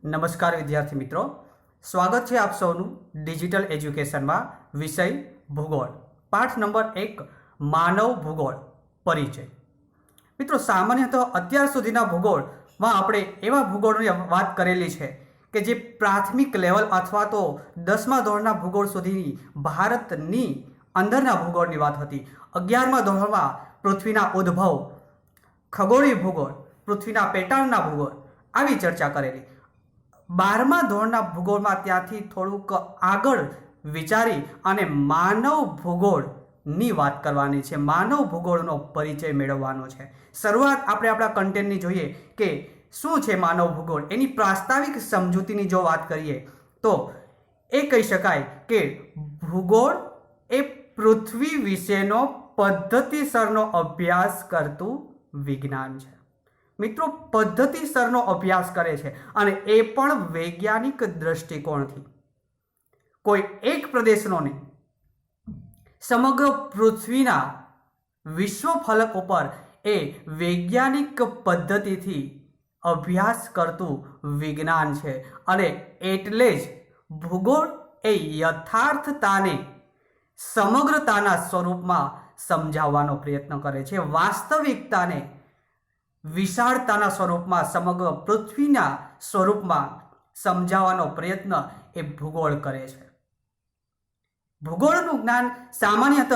નમસ્કાર વિદ્યાર્થી મિત્રો, સ્વાગત છે આપ સૌનું ડિજિટલ એજ્યુકેશનમાં વિષય ભૂગોળ પાઠ નંબર 1 માનવ ભૂગોળ પરિચય। મિત્રો, સામાન્યતઃ અત્યાર સુધીના ભૂગોળમાં આપણે એવા ભૂગોળની વાત કરેલી છે કે જે પ્રાથમિક લેવલ અથવા તો 10મા ધોરણના ભૂગોળ સુધીની ભારતની અંદરના ભૂગોળની વાત હતી। 11મા ધોરણમાં પૃથ્વીના ઉદ્ભવ, ખગોળીય ભૂગોળ, પૃથ્વીના પેટાળના ભૂગોળ આવી ચર્ચા કરેલી। 12મા ધોરણના ભૂગોળમાં ત્યાંથી થોડુંક આગળ વિચારી અને માનવ ભૂગોળની વાત કરવાની છે, માનવ ભૂગોળનો પરિચય મેળવવાનો છે। શરૂઆત આપણે આપણા કન્ટેન્ટની જોઈએ કે શું છે માનવ ભૂગોળ। એની પ્રાસ્તાવિક સમજૂતીની જો વાત કરીએ તો એ કહી શકાય કે ભૂગોળ એ પૃથ્વી વિશેનો પદ્ધતિસરનો અભ્યાસ કરતું વિજ્ઞાન છે। મિત્રો, પદ્ધતિસરનો અભ્યાસ કરે છે અને એ પણ વૈજ્ઞાનિક દ્રષ્ટિકોણથી। કોઈ એક પ્રદેશનો નહીં, સમગ્ર પૃથ્વીના વિશ્વફલક ઉપર એ વૈજ્ઞાનિક પદ્ધતિથી અભ્યાસ કરતું વિજ્ઞાન છે અને એટલે જ ભૂગોળ એ યથાર્થતાને સમગ્રતાના સ્વરૂપમાં સમજાવવાનો પ્રયત્ન કરે છે, વાસ્તવિકતાને વિશાળતાના સ્વરૂપમાં, સમગ્ર પૃથ્વીના સ્વરૂપમાં સમજાવવાનો પ્રયત્ન એ ભૂગોળ કરે છે। ભૂગોળનું જ્ઞાન સામાન્યતઃ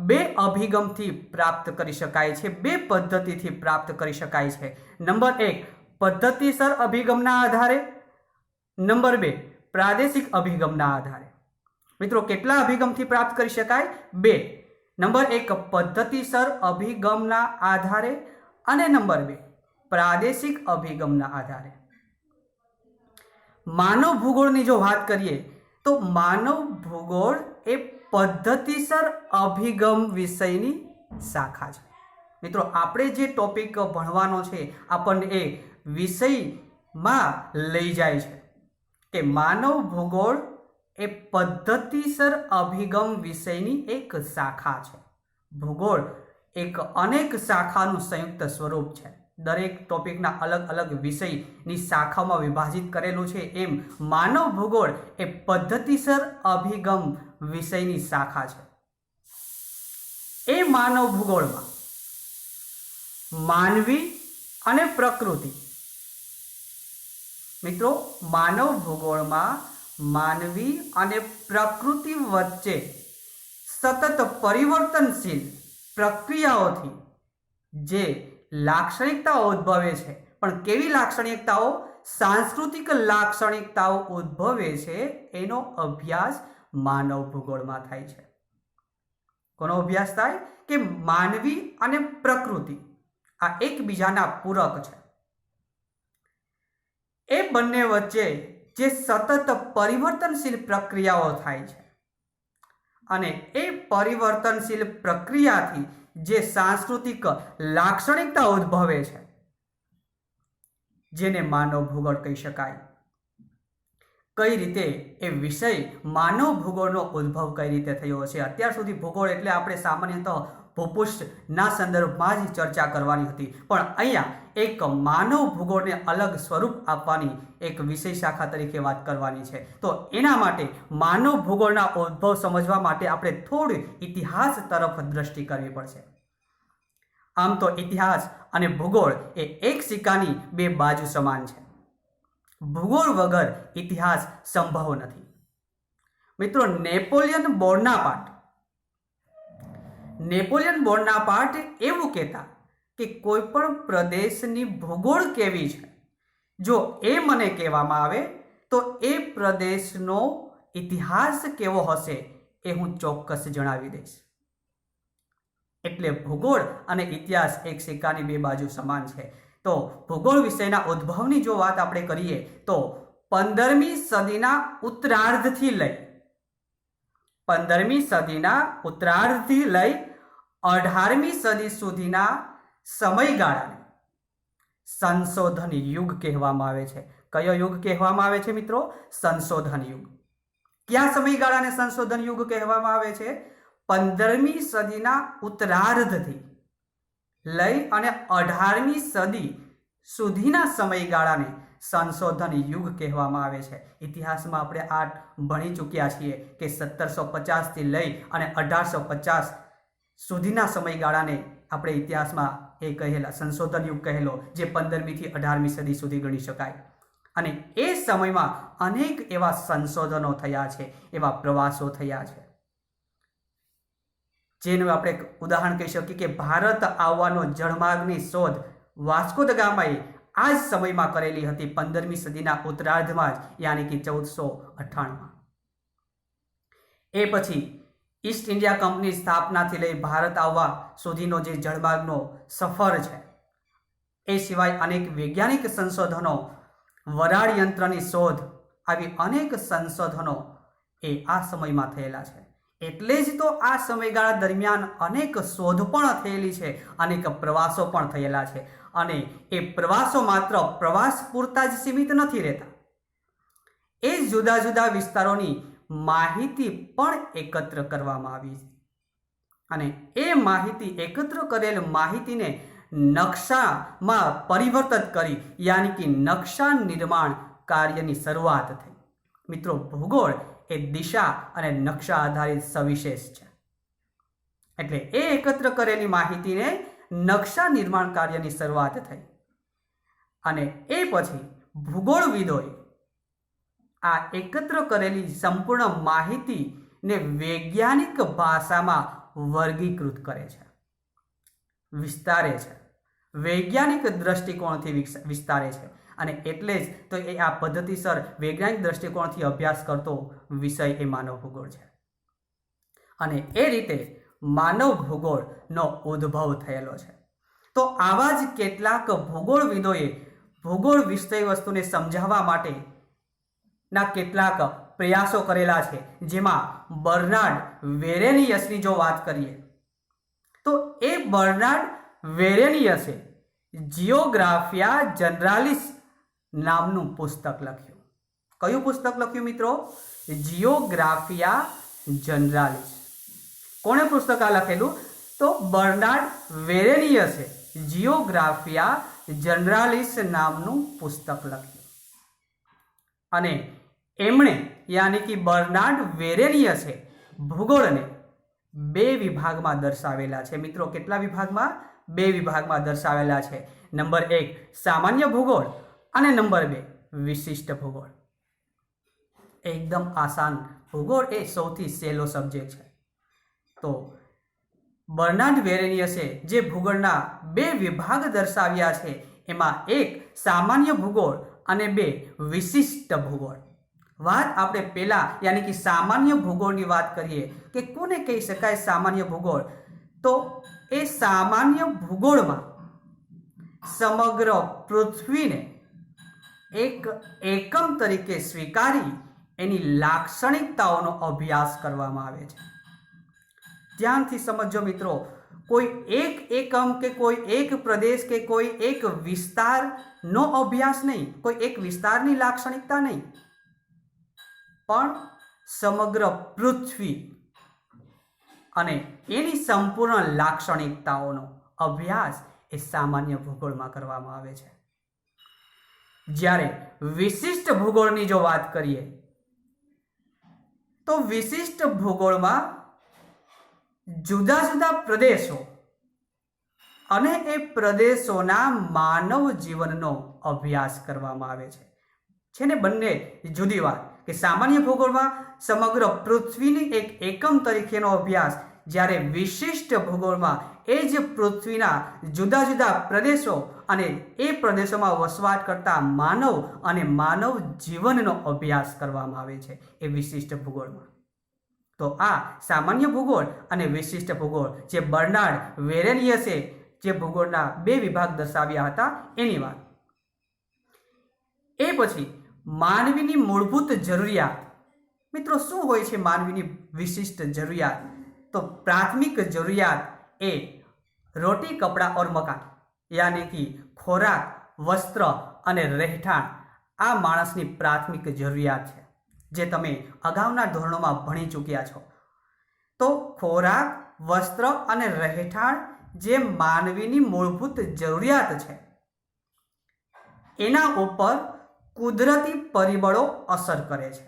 બે અભિગમથી પ્રાપ્ત કરી શકાય છે, બે પદ્ધતિથી પ્રાપ્ત કરી શકાય છે। નંબર 1 પદ્ધતિસર અભિગમના આધારે, નંબર 2 પ્રાદેશિક અભિગમના આધારે। મિત્રો, કેટલા અભિગમથી પ્રાપ્ત કરી શકાય? બે। નંબર 1 પદ્ધતિસર અભિગમના આધારે અને નંબર 2 પ્રાદેશિક અભિગમના આધારે। માનવ ભૂગોળની જો વાત કરીએ તો માનવ ભૂગોળ એ પદ્ધતિસર અભિગમ વિષયની શાખા છે। મિત્રો, આપણે જે ટોપિક ભણવાનો છે આપણને એ વિષયમાં લઈ જાય છે કે માનવ ભૂગોળ એ પદ્ધતિસર અભિગમ વિષયની એક શાખા છે। ભૂગોળ એક અનેક શાખાનું સંયુક્ત સ્વરૂપ છે। દરેક ટોપિકના અલગ અલગ વિષયની શાખામાં વિભાજિત કરેલું છે, એમ માનવ ભૂગોળ એ પદ્ધતિસર અભિગમ વિષયની શાખા છે। એ માનવ ભૂગોળમાં માનવી અને પ્રકૃતિ, મિત્રો, માનવ ભૂગોળમાં માનવી અને પ્રકૃતિ વચ્ચે સતત પરિવર્તનશીલ પ્રક્રિયાઓથી જે લાક્ષણિકતાઓ ઉદ્ભવે છે, પણ કેવી લાક્ષણિકતાઓ? સાંસ્કૃતિક લાક્ષણિકતાઓ ઉદ્ભવે છે, એનો અભ્યાસ માનવ ભૂગોળમાં થાય છે। કોનો અભ્યાસ થાય? કે માનવી અને પ્રકૃતિ આ એકબીજાના પૂરક છે। એ બંને વચ્ચે જે સતત પરિવર્તનશીલ પ્રક્રિયાઓ થાય છે અને એ પરિવર્તનશીલ પ્રક્રિયાથી જે સાંસ્કૃતિક લાક્ષણિકતા ઉદ્ભવે છે, જેને માનવ ભૂગોળ કહી શકાય। કઈ રીતે એ વિષય માનવ ભૂગોળનો ઉદ્ભવ કઈ રીતે થયો છે? અત્યાર સુધી ભૂગોળ એટલે આપણે સામાન્યતઃ ભૂપૃષ્ઠના સંદર્ભમાં જ ચર્ચા કરવાની હતી, પણ અહીંયા એક માનવ ભૂગોળને અલગ સ્વરૂપ આપવાની એક વિષય શાખા તરીકે વાત કરવાની છે। તો એના માટે માનવ ભૂગોળના ઉદ્ભવ સમજવા માટે આપણે થોડી ઇતિહાસ તરફ દ્રષ્ટિ કરવી પડશે। આમ તો ઇતિહાસ અને ભૂગોળ એ એક સિક્કાની બે બાજુ સમાન છે। ભૂગોળ વગર ઇતિહાસ સંભવ નથી। મિત્રો, નેપોલિયન બોનાપાર્ટ એવું કહેતા કે કોઈ પણ પ્રદેશની ભૂગોળ કેવી છે, જો એ મને કહેવામાં આવે તો એ પ્રદેશનો ઇતિહાસ કેવો હશે એ હું ચોક્કસ જણાવી દઈશ। એટલે ભૂગોળ અને ઇતિહાસ એક સિક્કાની બે બાજુ સમાન છે। તો ભૂગોળ વિષયના ઉદ્ભવની જો વાત આપણે કરીએ તો 15મી સદીના ઉત્તરાર્ધથી લઈ 18મી સદી સુધીના સમયગાળાને સંશોધન યુગ કહેવામાં આવે છે। કયો યુગ કહેવામાં આવે છે મિત્રો? સંશોધન યુગ। કયા સમયગાળાને સંશોધન યુગ કહેવામાં આવે છે? 15મી સદીના ઉત્તરાર્ધથી લઈ અને 18મી સદી સુધીના સમયગાળાને સંશોધન યુગ કહેવામાં આવે છે. ઇતિહાસમાં આપણે આ ભણી ચૂક્યા છીએ કે 1750થી લઈ અને 1850 સુધીના સમયગાળાને આપણે ઇતિહાસમાં એ કહેલા સંશોધન યુગ કહેલો, જે 15મી થી 18મી સદી સુધી ગણી શકાય. અને એ સમયમાં અનેક એવા સંશોધનો થયા છે, એવા પ્રવાસો થયા છે, જેનું આપણે ઉદાહરણ કહી શકીએ કે ભારત આવવાનો જળમાર્ગની શોધ વાસ્કો દ ગામાએ આ જ સમયમાં કરેલી હતી, 15મી સદીના ઉત્તરાર્ધમાં જ, યાની કે 1498માં. એ પછી ઈસ્ટ ઇન્ડિયા કંપની સ્થાપનાથી લઈ ભારત આવવા સુધીનો જે જળમાર્ગનો સફર છે, એ સિવાય અનેક વૈજ્ઞાનિક સંશોધનો, વરાળ યંત્રની શોધ, આવી અનેક સંશોધનો એ આ સમયમાં થયેલા છે. એટલે જ તો આ સમયગાળા દરમિયાન અનેક શોધ પણ થયેલી છે, અનેક પ્રવાસો પણ થયેલા છે. અને એ પ્રવાસો માત્ર પ્રવાસ પૂરતા જ સીમિત નથી રહેતા, એ જુદા જુદા વિસ્તારોની માહિતી પણ એકત્ર કરવામાં આવી છે. અને એ માહિતી એકત્ર કરેલ માહિતીને નકશામાં પરિવર્તિત કરી, યાની કે નકશા નિર્માણ કાર્યની શરૂઆત થઈ. મિત્રો, ભૂગોળ એ દિશા અને નકશા આધારિત સવિશેષ છે. એટલે એ એકત્ર કરેલી માહિતીને નકશા નિર્માણ કાર્યની શરૂઆત થઈ. અને એ પછી ભૂગોળવિદોએ આ એકત્ર કરેલી સંપૂર્ણ માહિતીને વૈજ્ઞાનિક ભાષામાં વર્ગીકૃત કરે છે, વિસ્તારે છે, વૈજ્ઞાનિક દ્રષ્ટિકોણથી વિસ્તારે છે. અને એટલે જ તો એ આ પદ્ધતિસર વૈજ્ઞાનિક દ્રષ્ટિકોણથી અભ્યાસ કરતો વિષય એ માનવ ભૂગોળ છે. અને એ રીતે માનવ ભૂગોળનો ઉદ્ભવ થયેલો છે. તો આવા જ કેટલાક ભૂગોળવિદોએ ભૂગોળ વિષય વસ્તુને સમજાવવા માટેના કેટલાક પ્રયાસો કરેલા છે, જેમાં બર્નાર્ડ વેરેનિયસની જો વાત કરીએ તો એ બર્નાર્ડ વેરેનિયસે જિયોગ્રાફિયા જનરાલિસ નામનું પુસ્તક લખ્યું. કયું પુસ્તક લખ્યું મિત્રો? જિયોગ્રાફિયા જનરાલિસ. કોણે પુસ્તક આ લખેલું? તો બર્નાર્ડ વેરેનિયસે જિયોગ્રાફિયા જનરાલિસ નામનું પુસ્તક લખ્યું. અને એમણે યાની કે બર્નાર્ડ વેરેનિયસે ભૂગોળને 2 વિભાગમાં દર્શાવેલા છે. મિત્રો, કેટલા વિભાગમાં? 2 વિભાગમાં દર્શાવેલા છે. નંબર 1 સામાન્ય ભૂગોળ અને નંબર 2 વિશિષ્ટ ભૂગોળ. એકદમ આસાન. ભૂગોળ એ સૌથી સહેલો સબ્જેક્ટ છે. તો બર્નાર્ડ વેરેનિયસે જે ભૂગોળના 2 વિભાગ દર્શાવ્યા છે, એમાં 1 સામાન્ય ભૂગોળ અને 2 વિશિષ્ટ ભૂગોળ. વાત આપણે પહેલા યાની કે સામાન્ય ભૂગોળની વાત કરીએ કે કોને કહી શકાય સામાન્ય ભૂગોળ? તો એ સામાન્ય ભૂગોળમાં સમગ્ર પૃથ્વીને એક એકમ તરીકે સ્વીકારી એની લાક્ષણિકતાઓનો અભ્યાસ કરવામાં આવે છે. ધ્યાનથી સમજો મિત્રો, કોઈ એક એકમ કે કોઈ એક પ્રદેશ કે કોઈ એક વિસ્તારનો અભ્યાસ નહીં, કોઈ એક વિસ્તારની લાક્ષણિકતા નહીં, પણ સમગ્ર પૃથ્વી અને એની સંપૂર્ણ લાક્ષણિકતાઓનો અભ્યાસ એ સામાન્ય ભૂગોળમાં કરવામાં આવે છે. જ્યારે વિશિષ્ટ ભૂગોળની જો વાત કરીએ તો વિશિષ્ટ ભૂગોળમાં જુદા જુદા પ્રદેશો અને એ પ્રદેશોના માનવ જીવનનો અભ્યાસ કરવામાં આવે છે. છે ને બંને જુદી વાત કે સામાન્ય ભૂગોળમાં સમગ્ર પૃથ્વીની એક એકમ તરીકેનો અભ્યાસ, જ્યારે વિશિષ્ટ ભૂગોળમાં એ જ પૃથ્વીના જુદા જુદા પ્રદેશો અને એ પ્રદેશોમાં વસવાટ કરતા માનવ અને માનવ જીવનનો અભ્યાસ કરવામાં આવે છે એ વિશિષ્ટ ભૂગોળમાં. તો આ સામાન્ય ભૂગોળ અને વિશિષ્ટ ભૂગોળ જે બર્નાર્ડ વેરેનિયસે જે ભૂગોળના 2 વિભાગ દર્શાવ્યા હતા એની વાત. એ પછી માનવીની મૂળભૂત જરૂરિયાત. મિત્રો, શું હોય છે માનવીની વિશિષ્ટ જરૂરિયાત? તો પ્રાથમિક જરૂરિયાત એ રોટી, કપડાં ઓર મકાન, યાની કે ખોરાક, વસ્ત્ર અને રહેઠાણ. આ માણસની પ્રાથમિક જરૂરિયાત છે, જે તમે અગાઉના ધોરણોમાં ભણી ચૂક્યા છો. તો ખોરાક, વસ્ત્ર અને રહેઠાણ જે માનવીની મૂળભૂત જરૂરિયાત છે, એના ઉપર કુદરતી પરિબળો અસર કરે છે।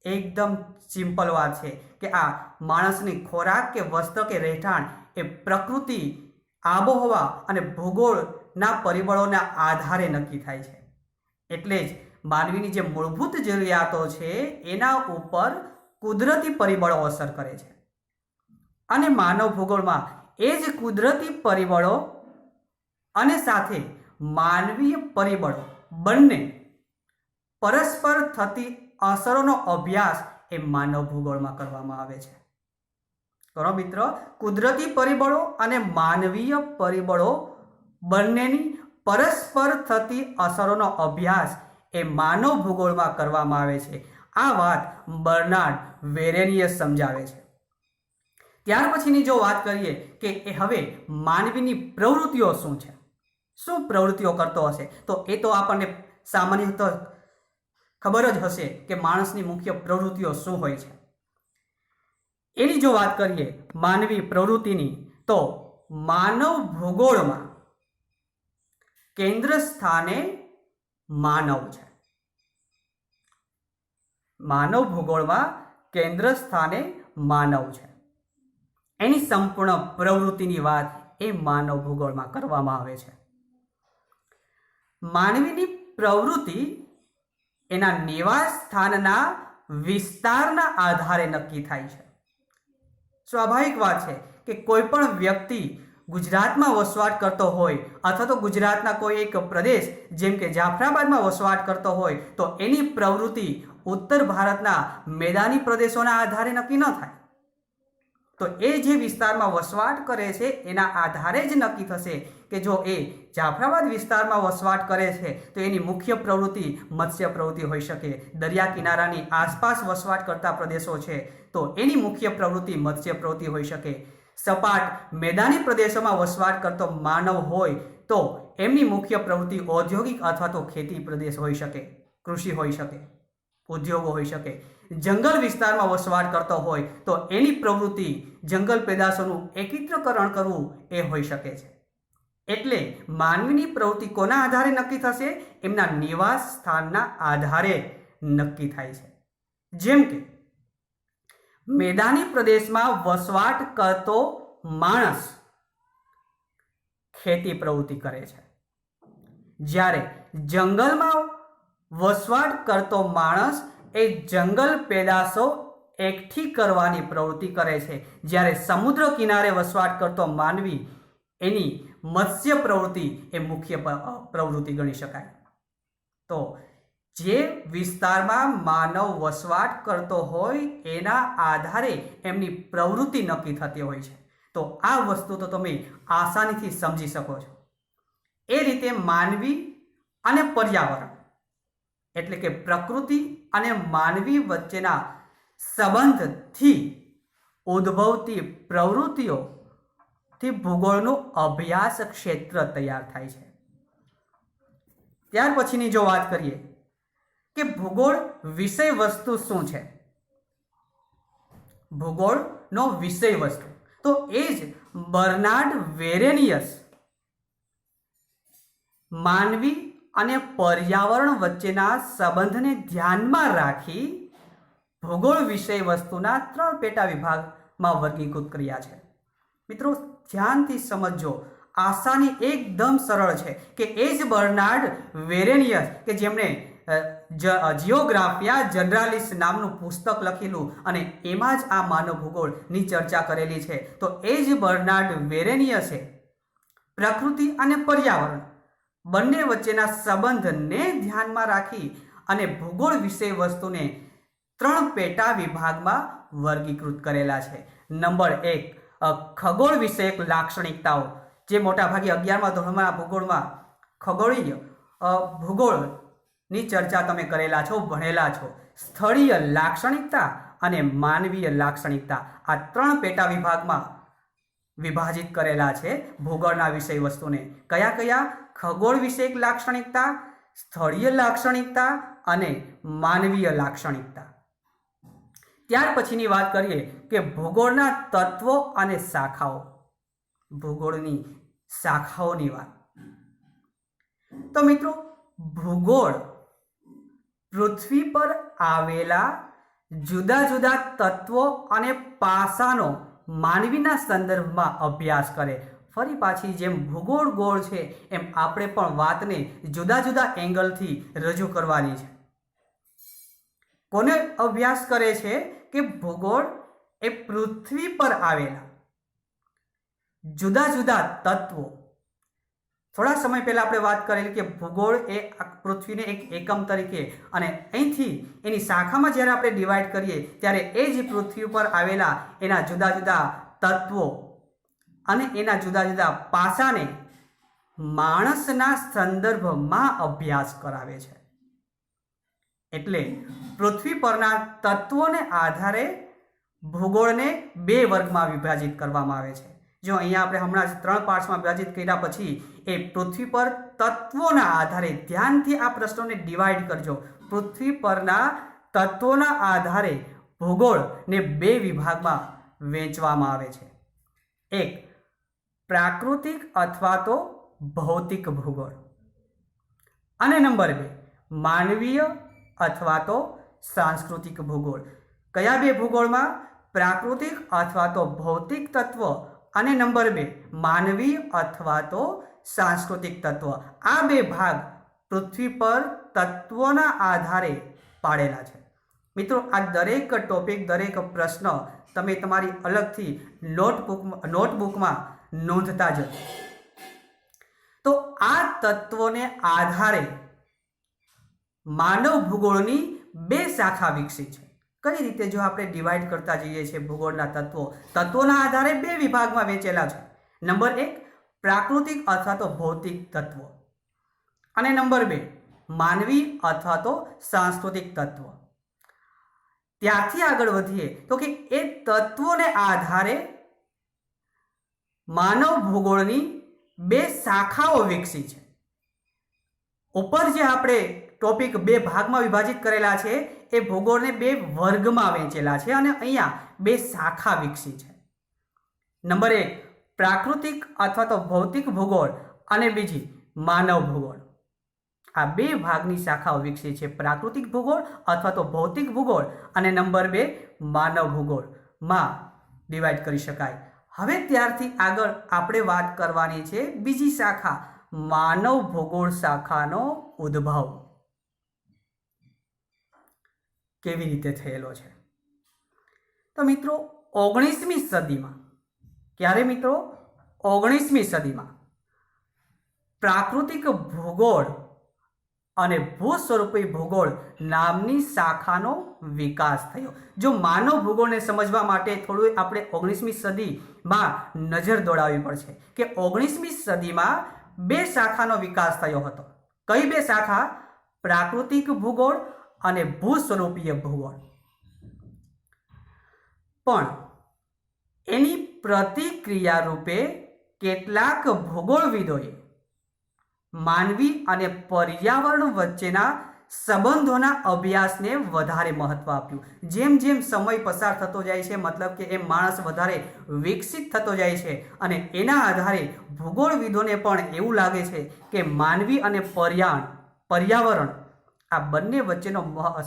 એકદમ સિમ્પલ વાત છે કે આ માણસની ખોરાક કે વસ્ત્ર કે રહેઠાણ એ પ્રકૃતિ, આબોહવા અને ભૂગોળના પરિબળોના આધારે નક્કી થાય છે। એટલે જ માનવીની જે મૂળભૂત જરૂરિયાતો છે એના ઉપર કુદરતી પરિબળો અસર કરે છે અને માનવ ભૂગોળમાં એ જ કુદરતી પરિબળો અને સાથે માનવીય પરિબળો બંને પરસ્પર થતી અસરોનો અભ્યાસ એ માનવ ભૂગોળમાં કરવામાં આવે છે। તો મિત્રો, કુદરતી પરિબળો અને માનવીય પરિબળો બંનેની પરસ્પર થતી અસરોનો અભ્યાસ એ માનવ ભૂગોળમાં કરવામાં આવે છે। આ વાત બર્નાર્ડ વેરેનિયસ સમજાવે છે। ત્યાર પછીની જો વાત કરીએ કે એ હવે માનવીની પ્રવૃત્તિઓ શું છે, શું પ્રવૃત્તિઓ કરતો હશે, તો એ તો આપણને સામાન્ય ખબર જ હશે કે માણસની મુખ્ય પ્રવૃત્તિઓ શું હોય છે। એની જો વાત કરીએ માનવી પ્રવૃત્તિની, તો માનવ ભૂગોળમાં કેન્દ્ર સ્થાને માનવ છે। માનવ ભૂગોળમાં કેન્દ્ર સ્થાને માનવ છે। એની સંપૂર્ણ પ્રવૃત્તિની વાત એ માનવ ભૂગોળમાં કરવામાં આવે છે। માનવીની પ્રવૃત્તિ એના નિવાસ સ્થાનના વિસ્તારના આધારે નક્કી થાય છે। સ્વાભાવિક વાત છે કે કોઈ પણ વ્યક્તિ ગુજરાતમાં વસવાટ કરતો હોય અથવા તો ગુજરાતના કોઈ એક પ્રદેશ જેમ કે જાફરાબાદમાં વસવાટ કરતો હોય તો એની પ્રવૃત્તિ ઉત્તર ભારતના મેદાની પ્રદેશોના આધારે નક્કી ન થાય। તો એ જે વિસ્તારમાં વસવાટ કરે છે એના આધારે જ નક્કી થશે કે જો એ જાફરાબાદ વિસ્તારમાં વસવાટ કરે છે તો એની મુખ્ય પ્રવૃત્તિ મત્સ્ય પ્રવૃત્તિ હોઈ શકે। દરિયા કિનારાની આસપાસ વસવાટ કરતા પ્રદેશો છે તો એની મુખ્ય પ્રવૃત્તિ મત્સ્ય પ્રવૃત્તિ હોઈ શકે। સપાટ મેદાની પ્રદેશોમાં વસવાટ કરતો માનવ હોય તો એમની મુખ્ય પ્રવૃત્તિ ઔદ્યોગિક અથવા તો ખેતી પ્રદેશ હોઈ શકે, કૃષિ હોઈ શકે, ઉદ્યોગો હોઈ શકે। જંગલ વિસ્તારમાં વસવાટ કરતો હોય તો એની પ્રવૃત્તિ જંગલ પેદાશોનું એકત્રીકરણ કરવું એ હોઈ શકે છે। એટલે માનવીની પ્રવૃત્તિ કોના આધારે નક્કી થશે? એમના નિવાસ સ્થાનના આધારે નક્કી થાય છે। જેમ કે મેદાની પ્રદેશમાં વસવાટ કરતો માણસ ખેતી પ્રવૃત્તિ કરે છે, જ્યારે જંગલમાં વસવાટ કરતો માણસ એ જંગલ પેદાશો એકઠી કરવાની પ્રવૃત્તિ કરે છે, જ્યારે સમુદ્ર કિનારે વસવાટ કરતો માનવી એની મત્સ્ય પ્રવૃત્તિ એ મુખ્ય પ્રવૃત્તિ ગણી શકાય। તો જે વિસ્તારમાં માનવ વસવાટ કરતો હોય એના આધારે એમની પ્રવૃત્તિ નક્કી થતી હોય છે। તો આ વસ્તુ તો તમે આસાનીથી સમજી શકો છો। એ રીતે માનવી અને પર્યાવરણ એટલે કે પ્રકૃતિ અને માનવી વચ્ચેના સંબંધથી ઉદ્ભવતી પ્રવૃત્તિઓથી ભૂગોળનું અભ્યાસ ક્ષેત્ર તૈયાર થાય છે। ત્યાર પછીની જો વાત કરીએ કે ભૂગોળ વિષય વસ્તુ શું છે, ભૂગોળનો વિષય વસ્તુ, તો એ જ બર્નાર્ડ વેરેનિયસ માનવી અને પર્યાવરણ વચ્ચેના સંબંધને ધ્યાનમાં રાખી ભૂગોળ વિષય વસ્તુના 3 પેટા વિભાગમાં વર્ગીકૃત કર્યા છે। મિત્રો, ધ્યાનથી સમજજો, આસાની એકદમ સરળ છે કે એ જ બર્નાર્ડ વેરેનિયસ કે જેમણે જિયોગ્રાફિયા જનરાલિસ નામનું પુસ્તક લખેલું અને એમાં જ આ માનવ ભૂગોળની ચર્ચા કરેલી છે, તો એ જ બર્નાર્ડ વેરેનિયસે પ્રકૃતિ અને પર્યાવરણ બંને વચ્ચેના સંબંધને ધ્યાનમાં રાખી અને ભૂગોળ વિષય વસ્તુને 3 પેટા વિભાગમાં વર્ગીકૃત કરેલા છે। નંબર 1, ખગોળ વિષયક લાક્ષણિકતાઓ, જે મોટાભાગે 11મા ધોરણમાં ભૂગોળમાં ખગોળીય ભૂગોળની ચર્ચા તમે કરેલા છો, ભણેલા છો। સ્થળીય લાક્ષણિકતા અને માનવીય લાક્ષણિકતા, આ 3 પેટા વિભાગમાં વિભાજિત કરેલા છે ભૂગોળના વિષય વસ્તુને। કયા કયા? ખગોળ વિષયક લાક્ષણિકતા, સ્થળીય લાક્ષણિકતા અને માનવીય લાક્ષણિકતા। ત્યાર પછીની વાત કરીએ કે ભૂગોળના તત્વો અને શાખાઓ, ભૂગોળની શાખાઓની વાત। તો મિત્રો ભૂગોળ પૃથ્વી પર આવેલા જુદા જુદા તત્વો અને પાસાનો માનવીના સંદર્ભમાં અભ્યાસ કરે. ફરી પાછી જેમ ભૂગોળ ગોળ છે એમ આપણે પણ વાતને જુદા જુદા એંગલથી રજૂ કરવાની છે. કોને અભ્યાસ કરે છે કે ભૂગોળ એ પૃથ્વી પર આવેલા જુદા જુદા તત્વો. થોડા સમય પહેલા આપણે વાત કરેલી કે ભૂગોળ એ પૃથ્વીને એક એકમ તરીકે અને અહીંથી એની શાખામાં જ્યારે આપણે ડિવાઈડ કરીએ ત્યારે એ જ પૃથ્વી પર આવેલા એના જુદા જુદા તત્વો અને એના જુદા જુદા પાસાને માણસના સંદર્ભમાં અભ્યાસ કરાવે છે. એટલે પૃથ્વી પરના તત્વોને આધારે ભૂગોળને 2 વર્ગમાં વિભાજિત કરવામાં આવે છે. જો અહીંયા આપણે હમણાં જ 3 પાર્ટ્સમાં વિભાજિત કર્યા પછી એ પૃથ્વી પર તત્વોના આધારે ધ્યાનથી આ પ્રશ્નોને ડિવાઈડ કરજો. પૃથ્વી પરના તત્વોના આધારે ભૂગોળને 2 વિભાગમાં વહેંચવામાં આવે છે. એક પ્રાકૃતિક અથવા તો ભૌતિક ભૂગોળ અને નંબર 2 માનવીય અથવા તો સાંસ્કૃતિક ભૂગોળ. કયા 2 ભૂગોળમાં? પ્રાકૃતિક અથવા તો ભૌતિક તત્વ અને નંબર 2 માનવીય અથવા તો સાંસ્કૃતિક તત્વ. આ 2 ભાગ પૃથ્વી પર તત્વોના આધારે પાડેલા છે. મિત્રો આ દરેક ટોપિક દરેક પ્રશ્ન તમે તમારી અલગથી નોટબુકમાં નોંધતા જજો. તો આ તત્વોને આધારે માનવ ભૂગોળની 2 શાખા વિકસી છે. કઈ રીતે? જો આપણે ડિવાઈડ કરતા જઈએ છીએ ભૂગોળના તત્વોના આધારે 2 વિભાગમાં વહેંચેલા છે. નંબર 1 પ્રાકૃતિક અથવા તો ભૌતિક તત્વો અને નંબર 2 માનવી અથવા તો સાંસ્કૃતિક તત્વ. ત્યારથી આગળ વધીએ તો કે એ તત્વોને આધારે માનવ ભૂગોળની 2 શાખાઓ વિકસી છે. ઉપર જે આપણે ટોપિક 2 ભાગમાં વિભાજિત કરેલા છે એ ભૂગોળને 2 વર્ગમાં વહેંચેલા છે અને અહીંયા 2 શાખા વિકસી છે. નંબર 1 પ્રાકૃતિક અથવા તો ભૌતિક ભૂગોળ અને બીજી માનવ ભૂગોળ. આ 2 ભાગની શાખાઓ વિકસી છે. પ્રાકૃતિક ભૂગોળ અથવા તો ભૌતિક ભૂગોળ અને નંબર 2 માનવ ભૂગોળમાં ડિવાઈડ કરી શકાય. હવે ત્યારથી આગળ આપણે વાત કરવાની છે બીજી શાખા માનવ ભૂગોળ શાખાનો ઉદ્ભવ કેવી રીતે થયેલો છે. તો મિત્રો 19મી સદીમાં, ક્યારે મિત્રો? 19મી સદીમાં પ્રાકૃતિક ભૂગોળ અને ભૂસ્વરૂપી ભૂગોળ નામની શાખાનો વિકાસ થયો. જો માનવ ભૂગોળને સમજવા માટે થોડું આપણે 19મી સદીમાં નજર દોડાવવી પડશે કે 19મી સદીમાં 2 શાખાનો વિકાસ થયો હતો. કઈ 2 શાખા? પ્રાકૃતિક ભૂગોળ અને ભૂસ્વરૂપીય ભૂગોળ. પણ એની પ્રતિક્રિયા રૂપે કેટલાક ભૂગોળવિદોએ માનવી અને પર્યાવરણ વચ્ચેના સંબંધોના અભ્યાસને વધારે મહત્વ આપ્યું. જેમ જેમ સમય પસાર થતો જાય છે, મતલબ કે એમ માણસ વધારે વિકસિત થતો જાય છે અને એના આધારે ભૂગોળવિદોને પણ એવું લાગે છે કે માનવી અને પર્યાવરણ આ બંને વચ્ચેનો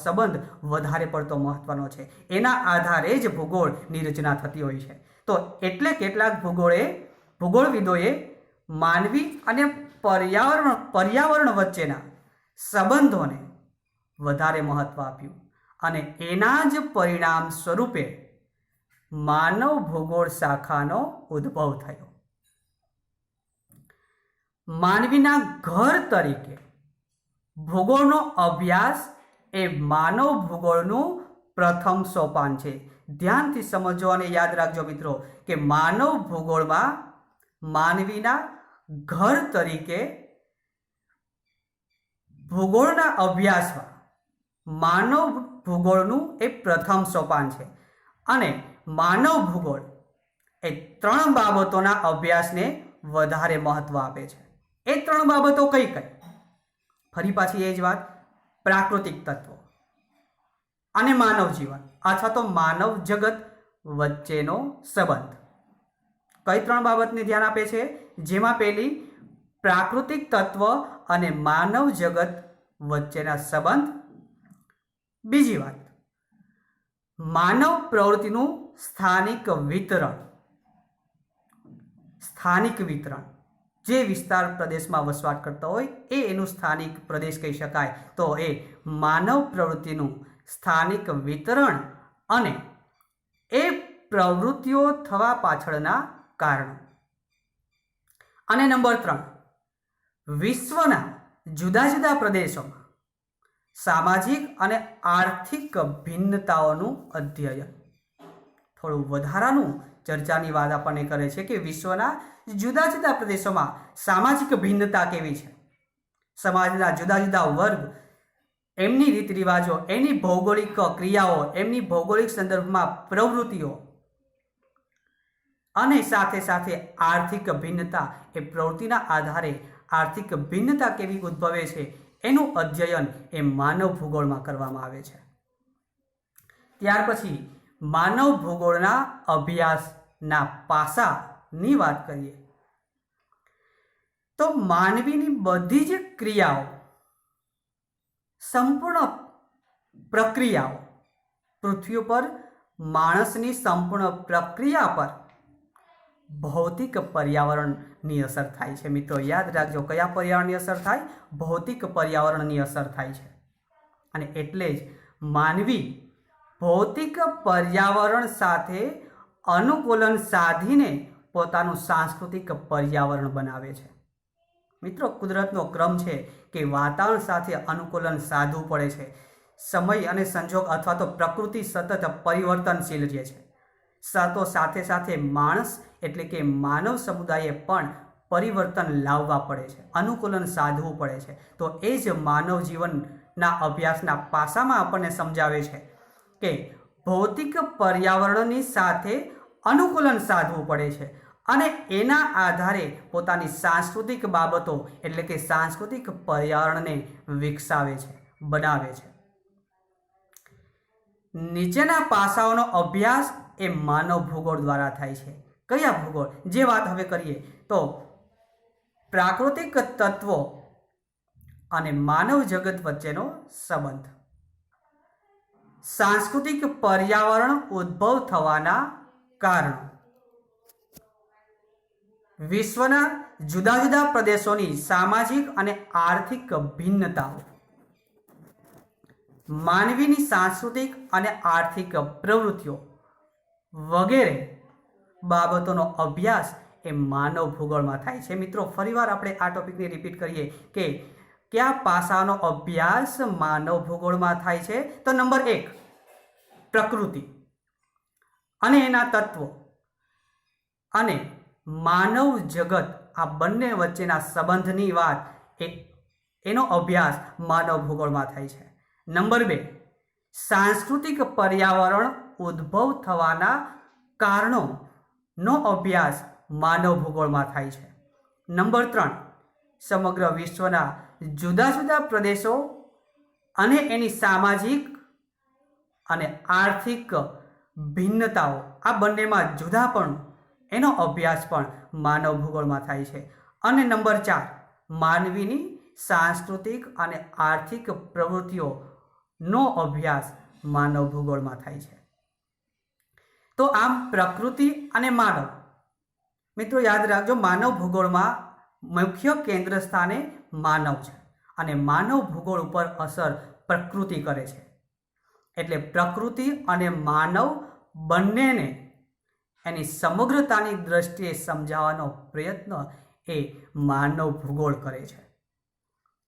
સંબંધ વધારે પડતો મહત્વનો છે. એના આધારે જ ભૂગોળની રચના થતી હોય છે. તો એટલે કેટલાક ભૂગોળવિદોએ માનવી અને પર્યાવરણ વચ્ચેના સંબંધોને વધારે મહત્વ આપ્યું અને એના જ પરિણામ સ્વરૂપે માનવ ભૂગોળ શાખાનો ઉદ્ભવ થયો. માનવીના ઘર તરીકે ભૂગોળનો અભ્યાસ એ માનવ ભૂગોળનું પ્રથમ સોપાન છે. ધ્યાનથી સમજો અને યાદ રાખજો મિત્રો કે માનવ ભૂગોળમાં માનવીના ઘર તરીકે ભૂગોળના અભ્યાસમાં માનવ ભૂગોળનું એ પ્રથમ સોપાન છે અને માનવ ભૂગોળ એ 3 બાબતોના અભ્યાસને વધારે મહત્વ આપે છે. એ 3 બાબતો કઈ કઈ? ફરી પાછી એ જ વાત, પ્રાકૃતિક તત્વો અને માનવ જીવન અથવા તો માનવ જગત વચ્ચેનો સંબંધ. કઈ 3 બાબતને ધ્યાન આપે છે? જેમાં પહેલી પ્રાકૃતિક તત્વ અને માનવ જગત વચ્ચેના સંબંધ. બીજી વાત, માનવ પ્રવૃત્તિનું સ્થાનિક વિતરણ. સ્થાનિક વિતરણ, જે વિસ્તાર પ્રદેશમાં વસવાટ કરતા હોય એ એનું સ્થાનિક પ્રદેશ કહી શકાય. તો એ માનવ પ્રવૃત્તિનું સ્થાનિક વિતરણ અને એ પ્રવૃત્તિઓ થવા પાછળના કારણો. અને નંબર 3, વિશ્વના જુદા જુદા પ્રદેશોમાં સામાજિક અને આર્થિક ભિન્નતાઓનું અધ્યયન. થોડું વધારાનું ચર્ચાની વાત આપણને કરે છે કે વિશ્વના જુદા જુદા પ્રદેશોમાં સામાજિક ભિન્નતા કેવી છે, સમાજના જુદા જુદા વર્ગ, એમની રીત રિવાજો, એની ભૌગોલિક ક્રિયાઓ, એમની ભૌગોલિક સંદર્ભમાં પ્રવૃત્તિઓ અને સાથે સાથે આર્થિક ભિન્નતા. એ પ્રવૃત્તિના આધારે આર્થિક ભિન્નતા કેવી ઉદ્ભવે છે એનું અધ્યયન એ માનવ ભૂગોળમાં કરવામાં આવે છે. ત્યાર પછી માનવ ભૂગોળના અભ્યાસના પાસાની વાત કરીએ તો માનવીની બધી જ ક્રિયાઓ, સંપૂર્ણ પ્રક્રિયાઓ, પૃથ્વી પર માણસની સંપૂર્ણ પ્રક્રિયા પર ભૌતિક પર્યાવરણની અસર થાય છે. મિત્રો યાદ રાખજો, કયા પર્યાવરણની અસર થાય? ભૌતિક પર્યાવરણની અસર થાય છે. અને એટલે જ માનવી ભૌતિક પર્યાવરણ સાથે અનુકૂલન સાધીને પોતાનું સાંસ્કૃતિક પર્યાવરણ બનાવે છે. મિત્રો કુદરતનો ક્રમ છે કે વાતાવરણ સાથે અનુકૂલન સાધવું પડે છે. સમય અને સંજોગ અથવા તો પ્રકૃતિ સતત પરિવર્તનશીલ રહે છે. તો સાથે સાથે માણસ એટલે કે માનવ સમુદાયે પણ પરિવર્તન લાવવા પડે છે, અનુકૂલન સાધવું પડે છે. તો એ જ માનવ જીવનના અભ્યાસના પાસામાં આપણને સમજાવે છે કે ભૌતિક પર્યાવરણની સાથે અનુકૂલન સાધવું પડે છે અને એના આધારે પોતાની સાંસ્કૃતિક બાબતો એટલે કે સાંસ્કૃતિક પર્યાવરણને વિકસાવે છે, બનાવે છે. નીચેના પાસાઓનો અભ્યાસ એ માનવ ભૂગોળ દ્વારા થાય છે. કયા ભૂગોળ? જે વાત હવે કરીએ તો પ્રાકૃતિક તત્વો અને માનવ જગત વચ્ચેનો સંબંધ. સાંસ્કૃતિક પર્યાવરણ ઉદ્ભવ થવાના કારણો. વિશ્વના જુદા જુદા પ્રદેશોની સામાજિક અને આર્થિક ભિન્નતાઓ. માનવીની સાંસ્કૃતિક અને આર્થિક પ્રવૃત્તિઓ વગેરે બાબતોનો અભ્યાસ એ માનવ ભૂગોળમાં થાય છે. મિત્રો ફરીવાર આપણે આ ટોપિકને રિપીટ કરીએ કે કયા પાસાનો અભ્યાસ માનવ ભૂગોળમાં થાય છે? તો નંબર 1, પ્રકૃતિ અને એના તત્વો અને માનવ જગત, આ બંને વચ્ચેના સંબંધની વાત એનો અભ્યાસ માનવ ભૂગોળમાં થાય છે. નંબર 2, સાંસ્કૃતિક પર્યાવરણ ઉદ્ભવ થવાના કારણોનો અભ્યાસ માનવ ભૂગોળમાં થાય છે. નંબર 3, સમગ્ર વિશ્વના જુદા જુદા પ્રદેશો અને એની સામાજિક અને આર્થિક ભિન્નતાઓ, આ બંનેમાં જુદાપણ, એનો અભ્યાસ પણ માનવ ભૂગોળમાં થાય છે. અને નંબર 4, માનવીની સાંસ્કૃતિક અને આર્થિક પ્રવૃત્તિઓનો અભ્યાસ માનવ ભૂગોળમાં થાય છે. તો આમ પ્રકૃતિ અને માનવ. મિત્રો યાદ રાખજો, માનવ ભૂગોળમાં મુખ્ય કેન્દ્ર સ્થાને માનવ છે અને માનવ ભૂગોળ ઉપર અસર પ્રકૃતિ કરે છે. એટલે પ્રકૃતિ અને માનવ બંનેને એની સમગ્રતાની દ્રષ્ટિએ સમજાવવાનો પ્રયત્ન એ માનવ ભૂગોળ કરે છે.